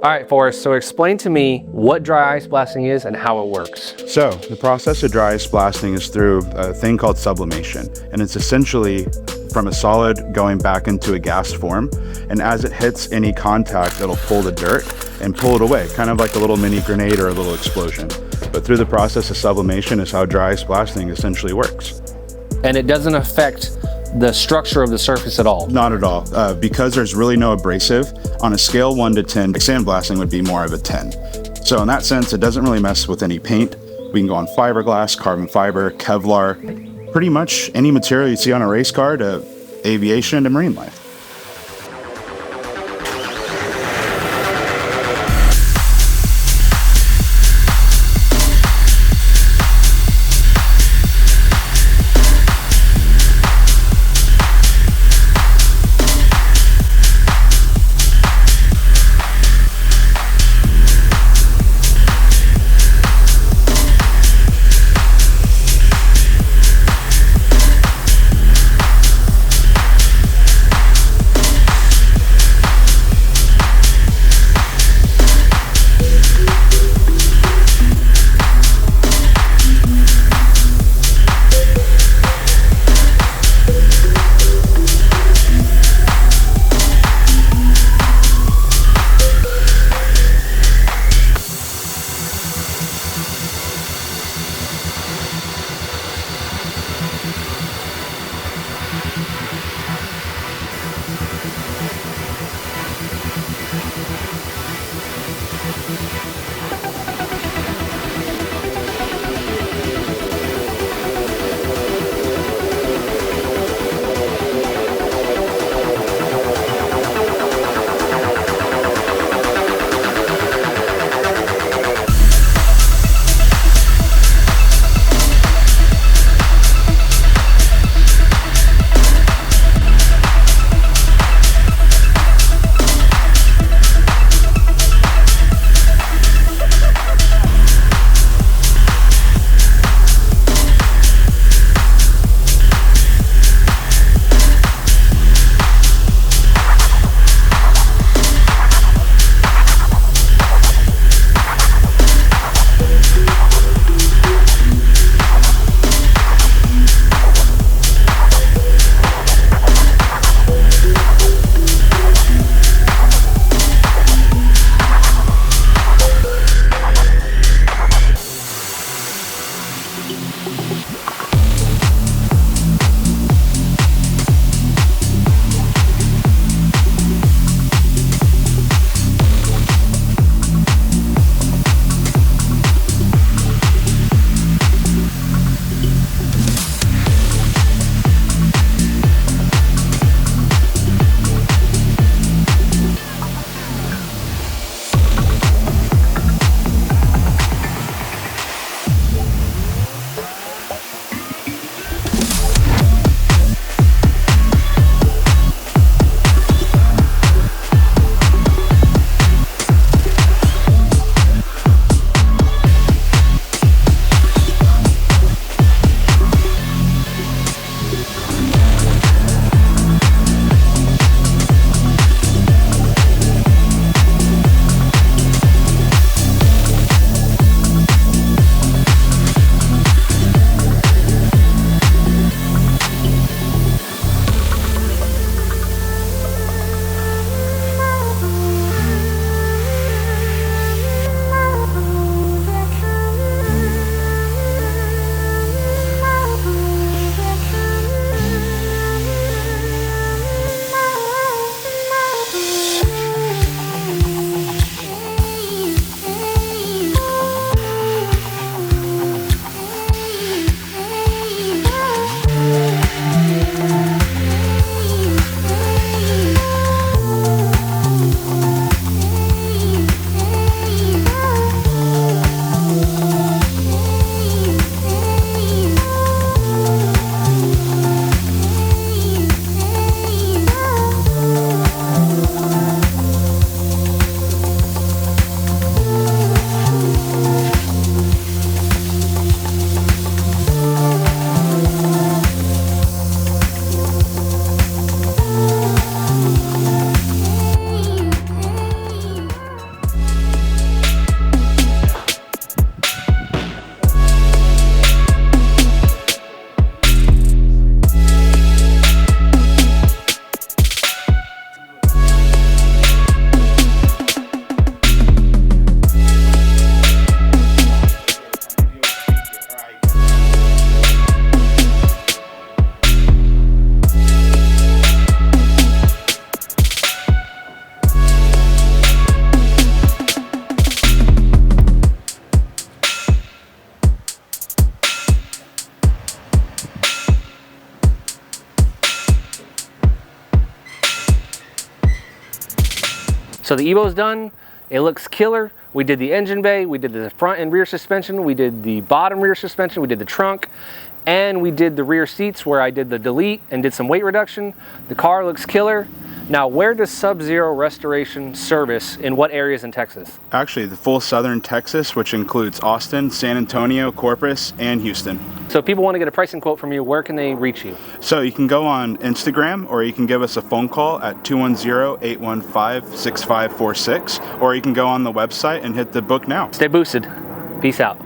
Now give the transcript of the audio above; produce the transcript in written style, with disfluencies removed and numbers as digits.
All right, Forrest, so explain to me what dry ice blasting is and how it works. So the process of dry ice blasting is through a thing called sublimation, and it's essentially from a solid going back into a gas form, and as it hits any contact, it'll pull the dirt and pull it away, kind of like a little mini grenade or a little explosion. But through the process of sublimation is how dry ice blasting essentially works. And it doesn't affect the structure of the surface at all? Not at all. Because there's really no abrasive, on a scale 1 to 10, sandblasting would be more of a 10. So in that sense, it doesn't really mess with any paint. We can go on fiberglass, carbon fiber, Kevlar, pretty much any material you see on a race car to aviation to marine life. So the Evo's done. It looks killer. We did the engine bay, we did the front and rear suspension, we did the bottom rear suspension, we did the trunk, and we did the rear seats where I did the delete and did some weight reduction. The car looks killer. Now, where does Sub-Zero Restoration service in what areas in Texas? Actually, the full southern Texas, which includes Austin, San Antonio, Corpus, and Houston. So if people want to get a pricing quote from you, where can they reach you? So you can go on Instagram, or you can give us a phone call at 210-815-6546, or you can go on the website and hit the book now. Stay boosted. Peace out.